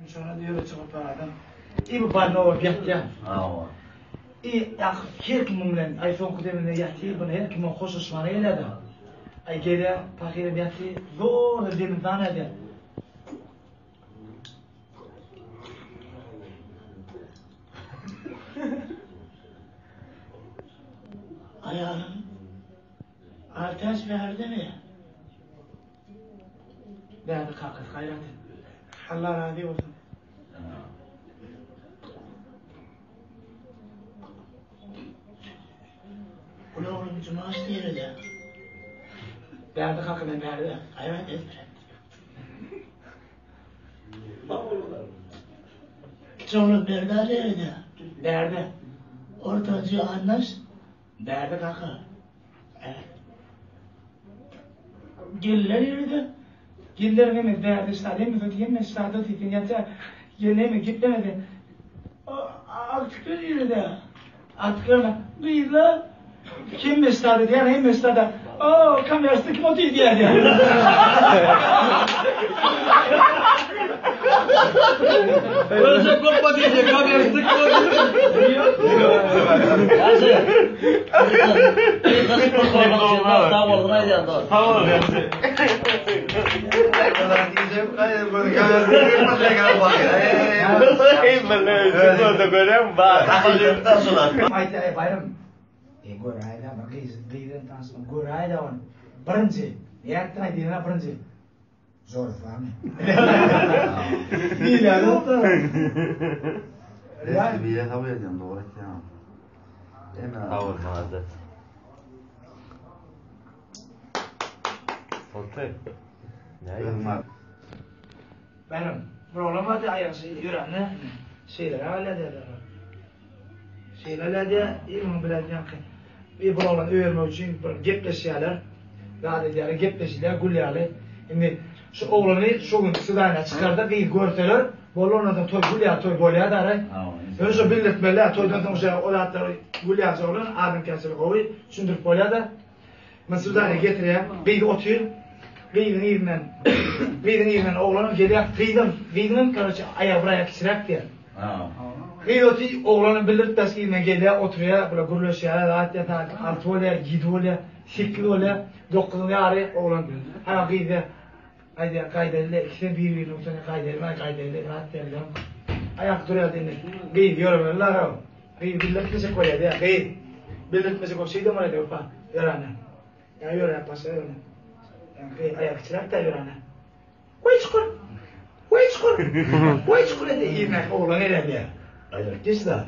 Sonra diyor çıkıp paradan. Bu bana o yaptı. Her kimin iPhone kudeminde yaptı. Bunu her kimin hoş osmanı eledi. Ay gele pakire yaptı. Zor demin tanıdı. Ayağım artez verdi mi? Verdi kalkıp gayret. Allah razı olsun. Ulan cumartesi yeri de. Verdi kalkıp verdi. Gayret etmedi. Sonra verdi yeri verdi. Ortacı anlaş. Verdi kalkıp. Evet. Giller yürüdü. Giller mi verdi istadı mı tutayım mı istadı tutayım yata yine mi gitmedi. Artık yürüdü. Artık duyla kim mi istadı diye ne mi istadı. Kamerası kim otuyor diye. Öyle korkma diyecek kamerası kim otuyor. Nasıl korkma sağ olun haydi anda. Tamam ya. Bayram. Gorayda bak giyden tansın. Gorayda on. Birinci. Yaktan diyene birinci. Zor falan. Değil ya. Resmiye kabul ediyorum doğru ya. Tamam mazet. Otur. Benim problematı ayası yürüne şeyler halledler. Şeylerle ilmi bileceğim ki bir problem öğrenmek için gepleşiyorlar. Gazeteler gepleşiyorlar, gülüyorlar. Şimdi şu oğlanı şu gün sıdayına çıkardı, bir görseler, bolonada toy gülüyor, toy bolya da aray. Böyle şu birletmeler, toydan sonra olatlar gülüyor olan, abim kesili koy, sündürüp bolya da. Ben sıdayına getiriyor, bir oturuyor. Gıyden yerinden oğlanı geliyor, gıyden karşı ayağı buraya kisirak diyor. Gıyden oğlanı bildirtmez ki yerinden geliyor, oturuyor, böyle gürleşiyor, rahat yatar, altı oluyor, yedi oluyor, sekiz oluyor, dokuzun yarı oğlan. Ama gıyden, haydi kaydediyle, ikisini bir noktada kaydediyle, rahat diyor. Ayak duruyor dinle, gıyden yorumlarlar o. Gıyden bildirtmesi koyuyor diyor, gıyden bildirtmesi koyuyor, şey de var diyor, yorana. Ya yorana yapmasa yorana. Yang ayak cerak tak yorana. Wait school ada ini orang ni dia. Ayo, kisah.